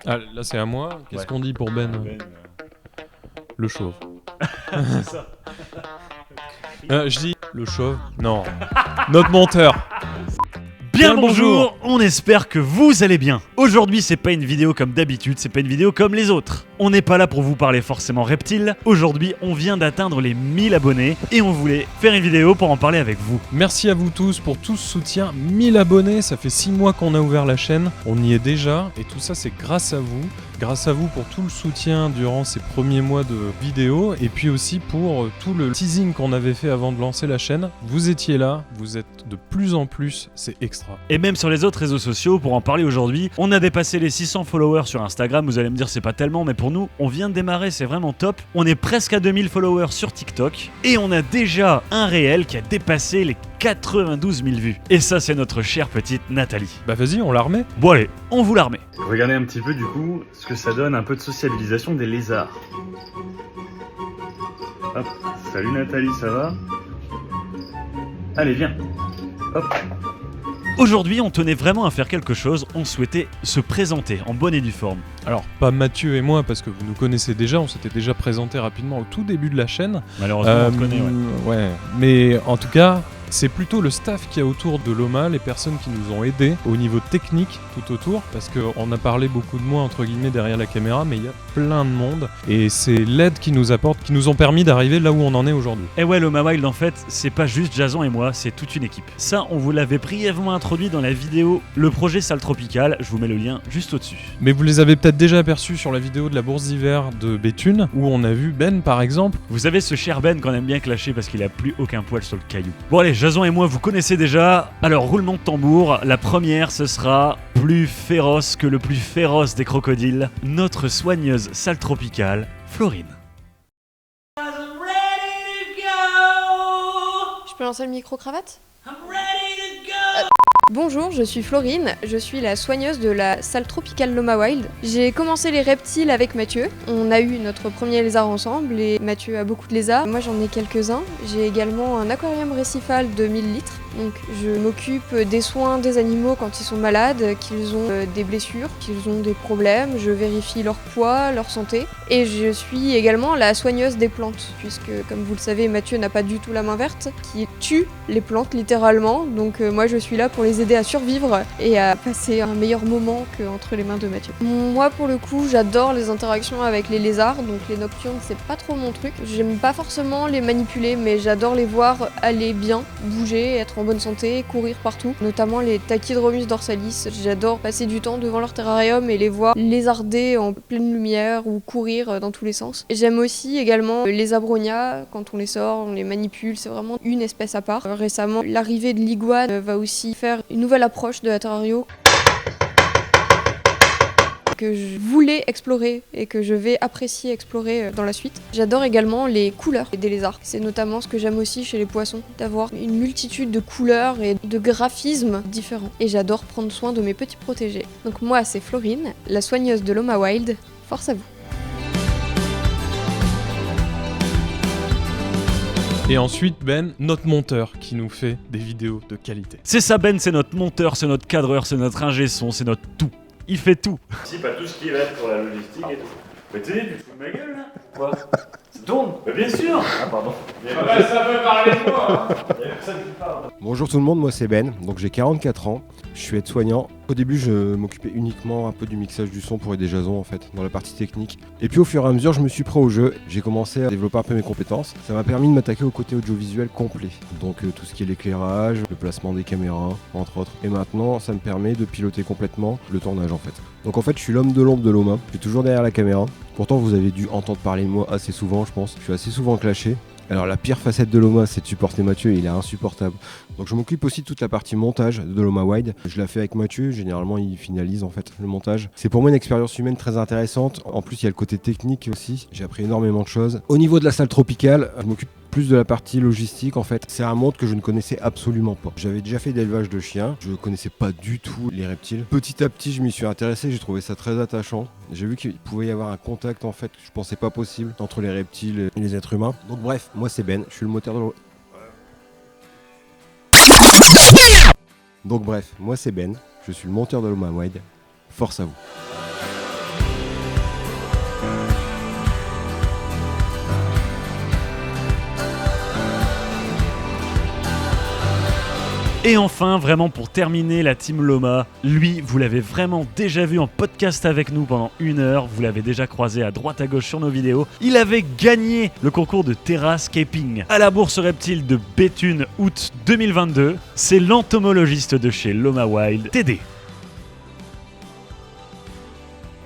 Ah, là c'est à moi. Qu'est-ce Ouais. qu'on dit pour Ben Le chauve. C'est ça. Je dis le chauve. Non. Notre monteur. Bien Bien bonjour, on espère que vous allez bien. Aujourd'hui c'est pas une vidéo comme d'habitude, c'est pas une vidéo comme les autres. On n'est pas là pour vous parler forcément reptiles. Aujourd'hui on vient d'atteindre les 1000 abonnés et on voulait faire une vidéo pour en parler avec vous. Merci à vous tous pour tout ce soutien. 1000 abonnés, ça fait 6 mois qu'on a ouvert la chaîne. On y est déjà et tout ça c'est grâce à vous. Grâce à vous pour tout le soutien durant ces premiers mois de vidéos et puis aussi pour tout le teasing qu'on avait fait avant de lancer la chaîne. Vous étiez là, vous êtes de plus en plus, c'est extra. Et même sur les autres réseaux sociaux, pour en parler aujourd'hui, on a dépassé les 600 followers sur Instagram. Vous allez me dire c'est pas tellement, mais pour nous, on vient de démarrer, c'est vraiment top. On est presque à 2000 followers sur TikTok et on a déjà un réel qui a dépassé les 92 000 vues. Et ça, c'est notre chère petite Nathalie. Bah vas-y, on la remet. Bon allez, on vous la remet. Regardez un petit peu du coup ce que ça donne un peu de sociabilisation des lézards. Hop, salut Nathalie, ça va? Allez, viens. Hop. Aujourd'hui, on tenait vraiment à faire quelque chose, on souhaitait se présenter en bonne et due forme. Alors, pas Mathieu et moi, parce que vous nous connaissez déjà, on s'était déjà présenté rapidement au tout début de la chaîne. Malheureusement, on te connaît, ouais. Ouais, mais en tout cas, c'est plutôt le staff qui a autour de Loma, les personnes qui nous ont aidés au niveau technique tout autour, parce qu'on a parlé beaucoup de moi, entre guillemets, derrière la caméra, mais il y a plein de monde, et c'est l'aide qu'ils nous apportent, qui nous ont permis d'arriver là où on en est aujourd'hui. Et ouais, Loma Wild, en fait, c'est pas juste Jason et moi, c'est toute une équipe. Ça, on vous l'avait brièvement introduit dans la vidéo Le projet Salle Tropicale, je vous mets le lien juste au-dessus. Mais vous les avez peut-être déjà aperçus sur la vidéo de la bourse d'hiver de Béthune, où on a vu Ben, par exemple. Vous savez, ce cher Ben qu'on aime bien clasher parce qu'il a plus aucun poil sur le caillou. Bon allez, Jason et moi, vous connaissez déjà. Alors, roulement de tambour, la première, ce sera plus féroce que le plus féroce des crocodiles, notre soigneuse salle tropicale, Florine. Je peux lancer le micro-cravate ? Bonjour, je suis Florine, je suis la soigneuse de la salle tropicale Loma Wild. J'ai commencé les reptiles avec Mathieu. On a eu notre premier lézard ensemble et Mathieu a beaucoup de lézards. Moi j'en ai quelques-uns. J'ai également un aquarium récifal de 1000 litres. Donc je m'occupe des soins des animaux quand ils sont malades, qu'ils ont des blessures, qu'ils ont des problèmes. Je vérifie leur poids, leur santé. Et je suis également la soigneuse des plantes, puisque comme vous le savez, Mathieu n'a pas du tout la main verte, qui tue les plantes littéralement. Donc moi je suis là pour les aider à survivre et à passer un meilleur moment qu'entre les mains de Mathieu. Moi pour le coup j'adore les interactions avec les lézards, donc les nocturnes c'est pas trop mon truc. J'aime pas forcément les manipuler, mais j'adore les voir aller bien, bouger, être en bonne santé, courir partout. Notamment les Tachydromus dorsalis, j'adore passer du temps devant leur terrarium et les voir lézarder en pleine lumière ou courir dans tous les sens. Et j'aime aussi également les abronia, quand on les sort, on les manipule, c'est vraiment une espèce à part. Récemment, l'arrivée de l'iguane va aussi faire une nouvelle approche de la terrario que je voulais explorer et que je vais apprécier explorer dans la suite. J'adore également les couleurs des lézards. C'est notamment ce que j'aime aussi chez les poissons, d'avoir une multitude de couleurs et de graphismes différents. Et j'adore prendre soin de mes petits protégés. Donc moi, c'est Florine, la soigneuse de Loma Wild. Force à vous. Et ensuite, Ben, notre monteur, qui nous fait des vidéos de qualité. C'est ça Ben, c'est notre monteur, c'est notre cadreur, c'est notre ingé son, c'est notre tout. Il fait tout. Si, pas tout ce qui va être pour la logistique et tout. Mais tu sais, tu te fous de ma gueule là? Quoi? Ça tourne? Bah bien sûr. Ah pardon. Ça peut parler de moi. Il y a personne qui parle. Bonjour tout le monde, moi c'est Ben, donc j'ai 44 ans, je suis aide-soignant. Au début je m'occupais uniquement un peu du mixage du son pour aider Jason en fait, dans la partie technique. Et puis au fur et à mesure je me suis pris au jeu, j'ai commencé à développer un peu mes compétences. Ça m'a permis de m'attaquer au côté audiovisuel complet. Donc tout ce qui est l'éclairage, le placement des caméras, entre autres. Et maintenant ça me permet de piloter complètement le tournage en fait. Donc en fait je suis l'homme de l'ombre de Loma, je suis toujours derrière la caméra. Pourtant vous avez dû entendre parler de moi assez souvent je pense, je suis assez souvent clashé. Alors la pire facette de Loma c'est de supporter Mathieu, il est insupportable. Donc je m'occupe aussi de toute la partie montage de Loma Wild. Je la fais avec Mathieu, généralement il finalise en fait le montage. C'est pour moi une expérience humaine très intéressante. En plus il y a le côté technique aussi, j'ai appris énormément de choses. Au niveau de la salle tropicale, je m'occupe plus de la partie logistique en fait. C'est un monde que je ne connaissais absolument pas. J'avais déjà fait d'élevage de chiens, je ne connaissais pas du tout les reptiles. Petit à petit je m'y suis intéressé, j'ai trouvé ça très attachant. J'ai vu qu'il pouvait y avoir un contact en fait que je pensais pas possible entre les reptiles et les êtres humains. Donc bref, moi c'est Ben, je suis le moteur de Donc bref, moi c'est Ben, je suis le monteur de Loma Wild. Force à vous. Et enfin, vraiment pour terminer, la team Loma, lui, vous l'avez vraiment déjà vu en podcast avec nous pendant 1 heure, vous l'avez déjà croisé à droite à gauche sur nos vidéos, il avait gagné le concours de Terrascaping à la Bourse Reptile de Béthune août 2022. C'est l'entomologiste de chez Loma Wild, TD.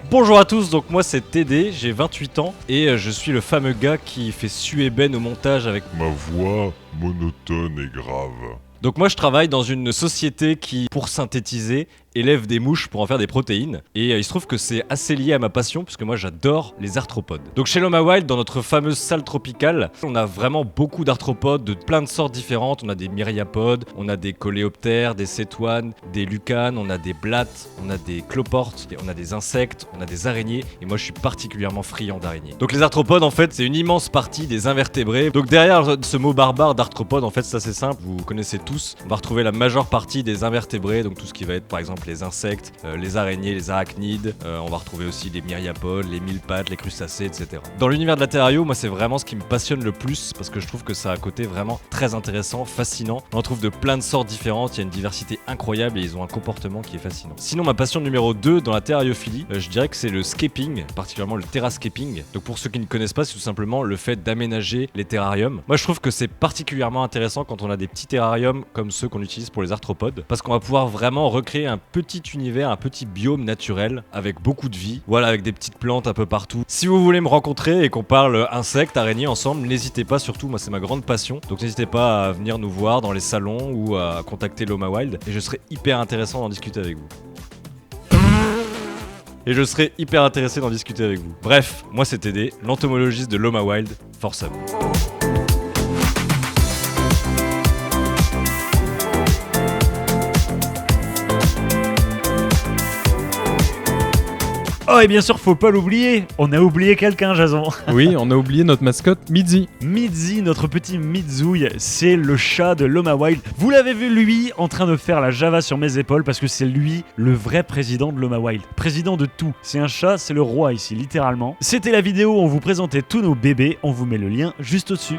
Bonjour à tous, donc moi c'est TD, j'ai 28 ans et je suis le fameux gars qui fait suer Ben au montage avec ma voix monotone et grave. Donc moi je travaille dans une société qui, pour synthétiser, élève des mouches pour en faire des protéines. Et il se trouve que c'est assez lié à ma passion puisque moi j'adore les arthropodes. Donc chez Loma Wild, dans notre fameuse salle tropicale, on a vraiment beaucoup d'arthropodes de plein de sortes différentes. On a des myriapodes, on a des coléoptères, des cétoines, des lucanes, on a des blattes, on a des cloportes, on a des insectes, on a des araignées. Et moi je suis particulièrement friand d'araignées. Donc les arthropodes en fait c'est une immense partie des invertébrés. Donc derrière ce mot barbare d'arthropode en fait c'est assez simple, vous connaissez tous. On va retrouver la majeure partie des invertébrés, donc tout ce qui va être par exemple les insectes, les araignées, les arachnides, on va retrouver aussi les myriapodes, les mille-pattes, les crustacés, etc. Dans l'univers de la Terrario, moi c'est vraiment ce qui me passionne le plus parce que je trouve que ça a un côté vraiment très intéressant, fascinant. On en trouve de plein de sortes différentes, il y a une diversité incroyable et ils ont un comportement qui est fascinant. Sinon ma passion numéro 2 dans la terrariophilie, je dirais que c'est le scaping, particulièrement le terrascaping. Donc pour ceux qui ne connaissent pas, c'est tout simplement le fait d'aménager les terrariums. Moi je trouve que c'est particulièrement intéressant quand on a des petits terrariums comme ceux qu'on utilise pour les arthropodes parce qu'on va pouvoir vraiment recréer un petit univers, un petit biome naturel avec beaucoup de vie, voilà, avec des petites plantes un peu partout. Si vous voulez me rencontrer et qu'on parle insectes, araignées ensemble, n'hésitez pas, surtout moi c'est ma grande passion, donc n'hésitez pas à venir nous voir dans les salons ou à contacter Loma Wild et je serai hyper intéressant d'en discuter avec vous. Et je serai hyper intéressé d'en discuter avec vous. Bref, moi c'est TD, l'entomologiste de Loma Wild, force à vous. Oh et bien sûr faut pas l'oublier, on a oublié quelqu'un Jason. Oui, on a oublié notre mascotte Midzi. Midzi, notre petit Midzouille, c'est le chat de Loma Wild. Vous l'avez vu lui en train de faire la Java sur mes épaules parce que c'est lui le vrai président de Loma Wild. Président de tout, c'est un chat, c'est le roi ici littéralement. C'était la vidéo où on vous présentait tous nos bébés, on vous met le lien juste au-dessus.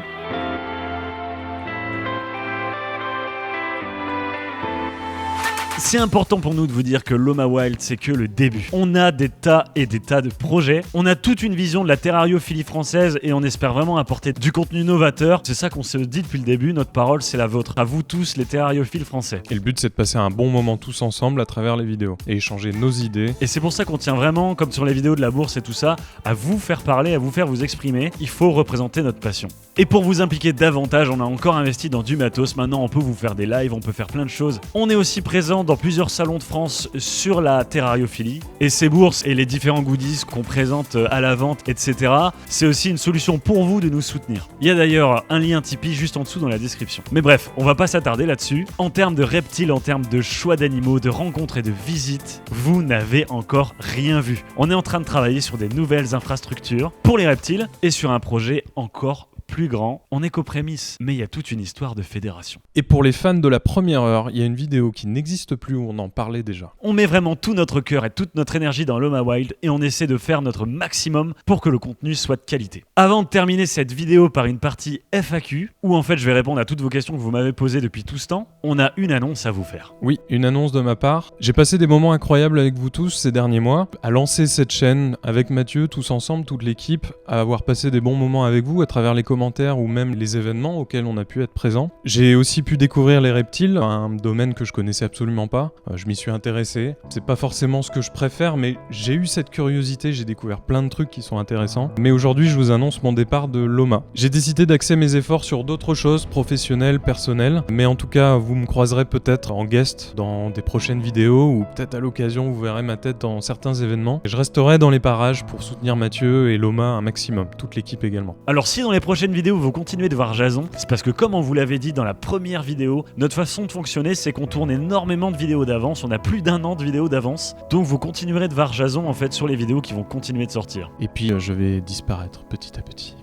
C'est important pour nous de vous dire que Loma Wild, c'est que le début. On a des tas et des tas de projets. On a toute une vision de la terrariophilie française et on espère vraiment apporter du contenu novateur. C'est ça qu'on se dit depuis le début, notre parole, c'est la vôtre. À vous tous, les terrariophiles français. Et le but, c'est de passer un bon moment tous ensemble à travers les vidéos et échanger nos idées. Et c'est pour ça qu'on tient vraiment, comme sur les vidéos de la bourse et tout ça, à vous faire parler, à vous faire vous exprimer. Il faut représenter notre passion. Et pour vous impliquer davantage, on a encore investi dans du matos. Maintenant, on peut vous faire des lives, on peut faire plein de choses. On est aussi présent dans plusieurs salons de France sur la terrariophilie. Et ces bourses et les différents goodies qu'on présente à la vente, etc., c'est aussi une solution pour vous de nous soutenir. Il y a d'ailleurs un lien Tipeee juste en dessous dans la description. Mais bref, on va pas s'attarder là-dessus. En termes de reptiles, en termes de choix d'animaux, de rencontres et de visites, vous n'avez encore rien vu. On est en train de travailler sur des nouvelles infrastructures pour les reptiles et sur un projet encore plus grand. On est qu'aux prémices, mais il y a toute une histoire de fédération. Et pour les fans de la première heure, il y a une vidéo qui n'existe plus où on en parlait déjà. On met vraiment tout notre cœur et toute notre énergie dans Loma Wild et on essaie de faire notre maximum pour que le contenu soit de qualité. Avant de terminer cette vidéo par une partie FAQ, où en fait je vais répondre à toutes vos questions que vous m'avez posées depuis tout ce temps, on a une annonce à vous faire. Oui, une annonce de ma part. J'ai passé des moments incroyables avec vous tous ces derniers mois, à lancer cette chaîne avec Mathieu, tous ensemble, toute l'équipe, à avoir passé des bons moments avec vous à travers les commentaires ou même les événements auxquels on a pu être présent. J'ai aussi pu découvrir les reptiles, un domaine que je connaissais absolument pas. Je m'y suis intéressé. C'est pas forcément ce que je préfère, mais j'ai eu cette curiosité, j'ai découvert plein de trucs qui sont intéressants. Mais aujourd'hui, je vous annonce mon départ de Loma. J'ai décidé d'axer mes efforts sur d'autres choses, professionnelles, personnelles, mais en tout cas, vous me croiserez peut-être en guest dans des prochaines vidéos ou peut-être à l'occasion, vous verrez ma tête dans certains événements. Je resterai dans les parages pour soutenir Mathieu et Loma un maximum, toute l'équipe également. Alors si dans les prochaines vidéos vous continuez de voir Jason, c'est parce que comme on vous l'avait dit dans la première vidéo, notre façon de fonctionner c'est qu'on tourne énormément de vidéos d'avance, on a plus d'1 an de vidéos d'avance, donc vous continuerez de voir Jason en fait sur les vidéos qui vont continuer de sortir. Et puis je vais disparaître petit à petit.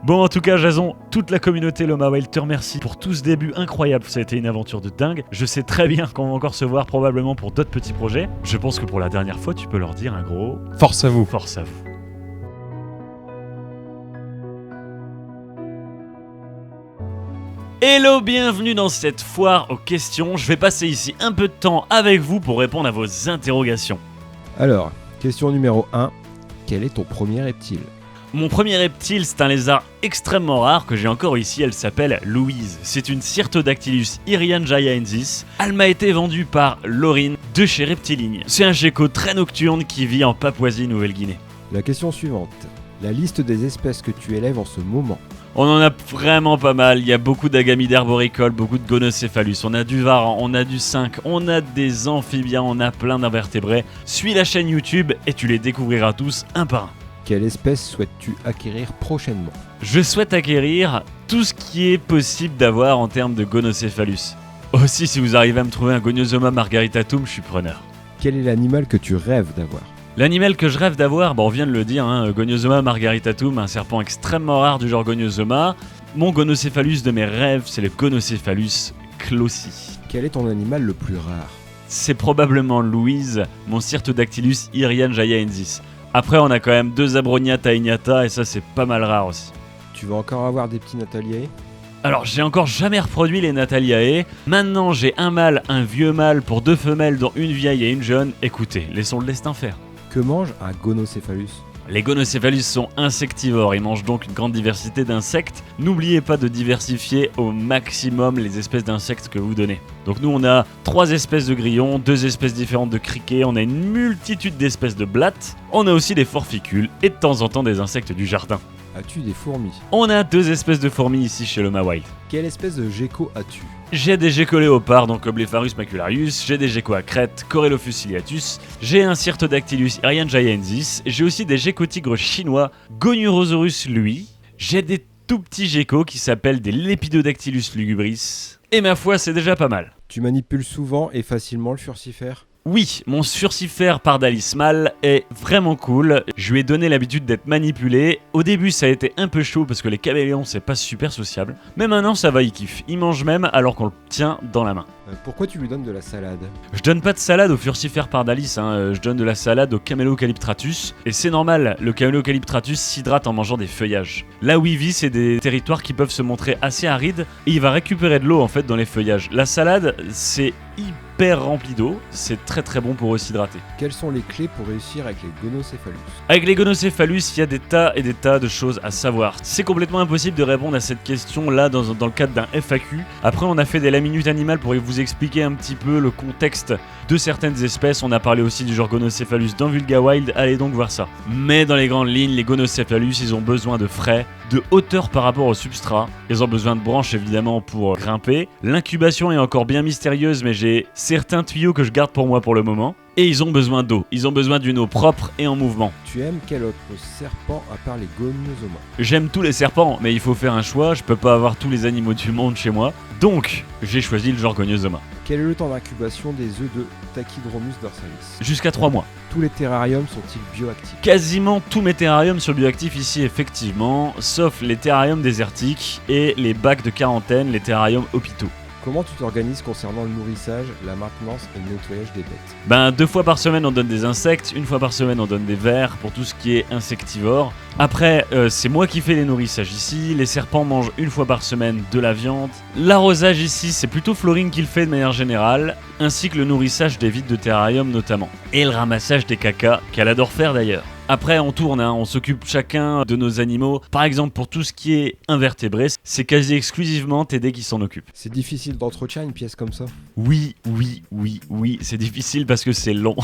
Bon en tout cas Jason, toute la communauté Loma Wild te remercie pour tout ce début incroyable, ça a été une aventure de dingue. Je sais très bien qu'on va encore se voir probablement pour d'autres petits projets. Je pense que pour la dernière fois tu peux leur dire un gros force à vous. Force à vous. Hello, bienvenue dans cette foire aux questions. Je vais passer ici un peu de temps avec vous pour répondre à vos interrogations. Alors, question numéro 1. Quel est ton premier reptile? Mon premier reptile, c'est un lézard extrêmement rare que j'ai encore ici, elle s'appelle Louise. C'est une Cyrtodactylus irianjayaensis. Elle m'a été vendue par Laurine de chez Reptiligne. C'est un gecko très nocturne qui vit en Papouasie-Nouvelle-Guinée. La question suivante. La liste des espèces que tu élèves en ce moment. On en a vraiment pas mal, il y a beaucoup d'agamides arboricoles, beaucoup de gonocéphalus, on a du varan, on a du cinq, on a des amphibiens, on a plein d'invertébrés. Suis la chaîne YouTube et tu les découvriras tous un par un. Quelle espèce souhaites-tu acquérir prochainement? Je souhaite acquérir tout ce qui est possible d'avoir en termes de gonocéphalus. Aussi, si vous arrivez à me trouver un Goniosoma margaritatum, je suis preneur. Quel est l'animal que tu rêves d'avoir? L'animal que je rêve d'avoir, on vient de le dire, Goniosoma margaritatum, un serpent extrêmement rare du genre Goniosoma. Mon gonocéphalus de mes rêves, c'est le Gonocéphalus clossi. Quel est ton animal le plus rare? C'est probablement Louise, mon Cyrtodactylus irianjayaensis. Après, on a quand même 2 Abronia taeniata et ça, c'est pas mal rare aussi. Tu vas encore avoir des petits Nataliae? Alors, j'ai encore jamais reproduit les Nataliae. Maintenant, j'ai un mâle, un vieux mâle pour 2 femelles, dont une vieille et une jeune. Écoutez, laissons le destin faire. Que mange un gonocéphalus? Les gonocéphalus sont insectivores, ils mangent donc une grande diversité d'insectes. N'oubliez pas de diversifier au maximum les espèces d'insectes que vous donnez. Donc nous on a 3 espèces de grillons, 2 espèces différentes de criquets, on a une multitude d'espèces de blattes, on a aussi des forficules et de temps en temps des insectes du jardin. As-tu des fourmis? On a 2 espèces de fourmis ici chez Loma Wild. Quelle espèce de gecko as-tu? J'ai des geckos léopards, donc Oblepharus macularius, j'ai des geckos à crête, Coryllophus ciliatus, j'ai un Cyrtodactylus irianjayaensis, j'ai aussi des geckos tigres chinois, Goniurosaurus lui, j'ai des tout petits geckos qui s'appellent des Lepidodactylus lugubris, et ma foi c'est déjà pas mal. Tu manipules souvent et facilement le furcifère? Oui, mon Furcifère pardalis mâle est vraiment cool. Je lui ai donné l'habitude d'être manipulé. Au début, ça a été un peu chaud parce que les caméléons, c'est pas super sociable. Mais maintenant, ça va, il kiffe. Il mange même alors qu'on le tient dans la main. Pourquoi tu lui donnes de la salade? Je donne pas de salade au Furcifère pardalis, je donne de la salade au Camelocalyptratus. Et c'est normal, le Camelocalyptratus s'hydrate en mangeant des feuillages. Là où il vit, c'est des territoires qui peuvent se montrer assez arides et il va récupérer de l'eau en fait dans les feuillages. La salade, c'est hyper rempli d'eau, c'est très très bon pour s'hydrater. Quelles sont les clés pour réussir avec les gonocéphalus? Avec les gonocéphalus, il y a des tas et des tas de choses à savoir. C'est complètement impossible de répondre à cette question là dans le cadre d'un FAQ. Après, on a fait des laminutes animales pour vous expliquer un petit peu le contexte de certaines espèces. On a parlé aussi du genre Gonocéphalus dans Vulga Wild, allez donc voir ça. Mais dans les grandes lignes, les gonocéphalus, ils ont besoin de frais, de hauteur par rapport au substrat. Ils ont besoin de branches évidemment pour grimper. L'incubation est encore bien mystérieuse, mais j'ai certains tuyaux que je garde pour moi pour le moment. Et ils ont besoin d'eau. Ils ont besoin d'une eau propre et en mouvement. Tu aimes quel autre serpent à part les Goniosoma? J'aime tous les serpents, mais il faut faire un choix. Je peux pas avoir tous les animaux du monde chez moi. Donc, j'ai choisi le genre Goniosoma. Quel est le temps d'incubation des œufs de Tachydromus dorsalis? Jusqu'à 3 mois. Tous les terrariums sont-ils bioactifs? Quasiment tous mes terrariums sont bioactifs ici, effectivement, sauf les terrariums désertiques et les bacs de quarantaine, les terrariums hôpitaux. Comment tu t'organises concernant le nourrissage, la maintenance et le nettoyage des bêtes? 2 fois par semaine on donne des insectes, 1 fois par semaine on donne des vers pour tout ce qui est insectivore. Après, c'est moi qui fais les nourrissages ici, les serpents mangent 1 fois par semaine de la viande. L'arrosage ici, c'est plutôt Florine qui le fait de manière générale, ainsi que le nourrissage des vides de terrarium notamment. Et le ramassage des cacas, qu'elle adore faire d'ailleurs. Après, on tourne, on s'occupe chacun de nos animaux. Par exemple, pour tout ce qui est invertébré, c'est quasi exclusivement TD qui s'en occupe. C'est difficile d'entretien une pièce comme ça? Oui, c'est difficile parce que c'est long.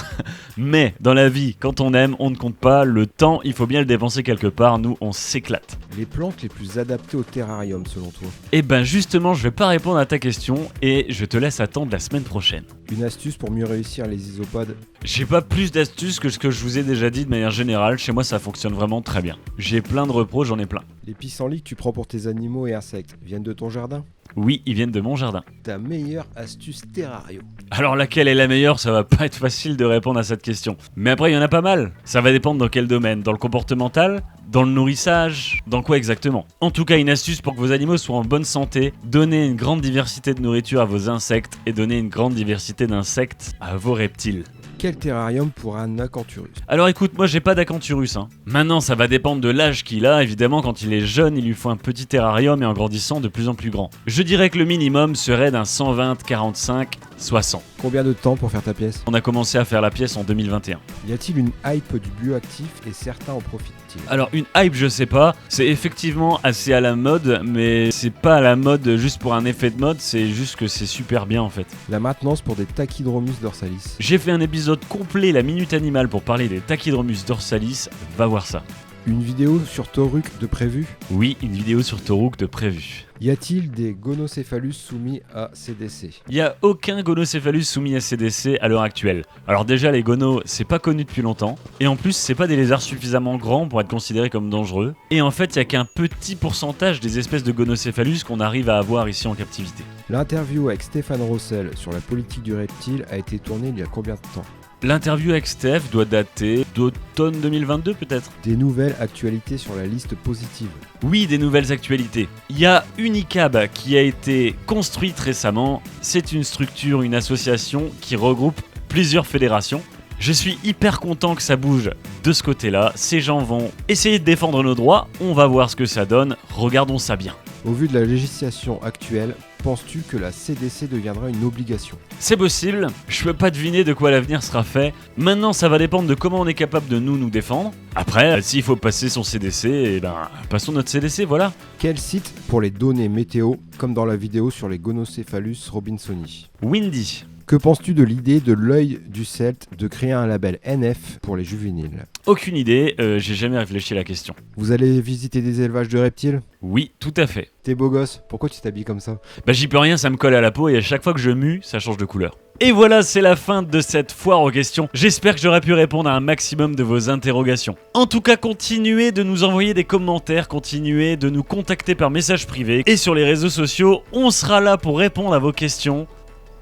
Mais dans la vie, quand on aime, on ne compte pas. Le temps, il faut bien le dépenser quelque part. Nous, on s'éclate. Les plantes les plus adaptées au terrarium, selon toi? Eh ben justement, je vais pas répondre à ta question et je te laisse attendre la semaine prochaine. Une astuce pour mieux réussir les isopodes? J'ai pas plus d'astuces que ce que je vous ai déjà dit de manière générale. Chez moi, ça fonctionne vraiment très bien. J'ai plein de repros, j'en ai plein. Les pissenlits que tu prends pour tes animaux et insectes viennent de ton jardin? Oui, ils viennent de mon jardin. Ta meilleure astuce terrario? Alors laquelle est la meilleure, ça va pas être facile de répondre à cette question. Mais après, il y en a pas mal. Ça va dépendre dans quel domaine. Dans le comportemental? Dans le nourrissage? Dans quoi exactement? En tout cas, une astuce pour que vos animaux soient en bonne santé, donnez une grande diversité de nourriture à vos insectes et donnez une grande diversité d'insectes à vos reptiles. Quel terrarium pour un Acanthurus? Alors écoute, moi j'ai pas d'Acanthurus. Maintenant ça va dépendre de l'âge qu'il a. Évidemment quand il est jeune, il lui faut un petit terrarium et en grandissant de plus en plus grand. Je dirais que le minimum serait d'un 120, 45, 60. Combien de temps pour faire ta pièce? On a commencé à faire la pièce en 2021. Y a-t-il une hype du bioactif et certains en profitent-ils? Alors une hype je sais pas, c'est effectivement assez à la mode, mais c'est pas à la mode juste pour un effet de mode, c'est juste que c'est super bien en fait. La maintenance pour des Tachydromus dorsalis. J'ai fait un épisode complet, la minute animale, pour parler des Tachydromus dorsalis, va voir ça. Une vidéo sur Toruk de prévu? Oui, une vidéo sur Toruk de prévu. Y a-t-il des gonocéphalus soumis à CDC? Il n'y a aucun gonocéphalus soumis à CDC à l'heure actuelle. Alors déjà les gonos, c'est pas connu depuis longtemps, et en plus c'est pas des lézards suffisamment grands pour être considérés comme dangereux, et en fait il y a qu'un petit pourcentage des espèces de gonocéphalus qu'on arrive à avoir ici en captivité. L'interview avec Stéphane Rossel sur la politique du reptile a été tournée il y a combien de temps? L'interview avec Steph doit dater d'automne 2022 peut-être. Des nouvelles actualités sur la liste positive. Oui, des nouvelles actualités. Il y a Unicab qui a été construite récemment. C'est une structure, une association qui regroupe plusieurs fédérations. Je suis hyper content que ça bouge de ce côté-là. Ces gens vont essayer de défendre nos droits. On va voir ce que ça donne. Regardons ça bien. Au vu de la législation actuelle, penses-tu que la CDC deviendra une obligation? C'est possible, je peux pas deviner de quoi l'avenir sera fait. Maintenant, ça va dépendre de comment on est capable de nous défendre. Après, s'il faut passer son CDC, eh ben, passons notre CDC, voilà. Quel site pour les données météo, comme dans la vidéo sur les gonocéphalus robinsoni? Windy. Que penses-tu de l'idée de l'œil du Celte de créer un label NF pour les juvéniles? Aucune idée, j'ai jamais réfléchi à la question. Vous allez visiter des élevages de reptiles? Oui, tout à fait. T'es beau gosse, pourquoi tu t'habilles comme ça? Bah j'y peux rien, ça me colle à la peau et à chaque fois que je mue, ça change de couleur. Et voilà, c'est la fin de cette foire aux questions. J'espère que j'aurai pu répondre à un maximum de vos interrogations. En tout cas, continuez de nous envoyer des commentaires, continuez de nous contacter par message privé et sur les réseaux sociaux, on sera là pour répondre à vos questions.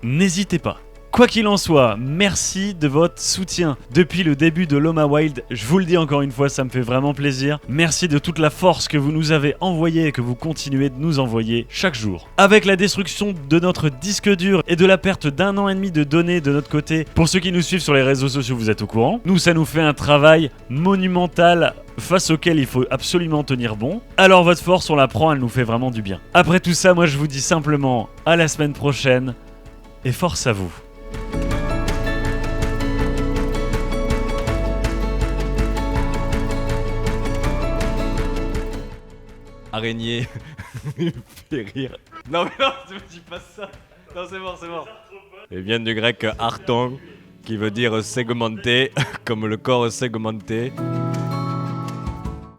N'hésitez pas. Quoi qu'il en soit, merci de votre soutien depuis le début de Loma Wild. Je vous le dis encore une fois, ça me fait vraiment plaisir. Merci de toute la force que vous nous avez envoyée et que vous continuez de nous envoyer chaque jour. Avec la destruction de notre disque dur et de la perte d'1 an et demi de données de notre côté, pour ceux qui nous suivent sur les réseaux sociaux, vous êtes au courant. Nous, ça nous fait un travail monumental face auquel il faut absolument tenir bon. Alors votre force, on la prend, elle nous fait vraiment du bien. Après tout ça, moi je vous dis simplement à la semaine prochaine et force à vous. Araignée. Il me fait rire. Non, mais non, tu me dis pas ça. Non, c'est bon, c'est bon. Elle vient du grec arton, qui veut dire segmenté, comme le corps segmenté.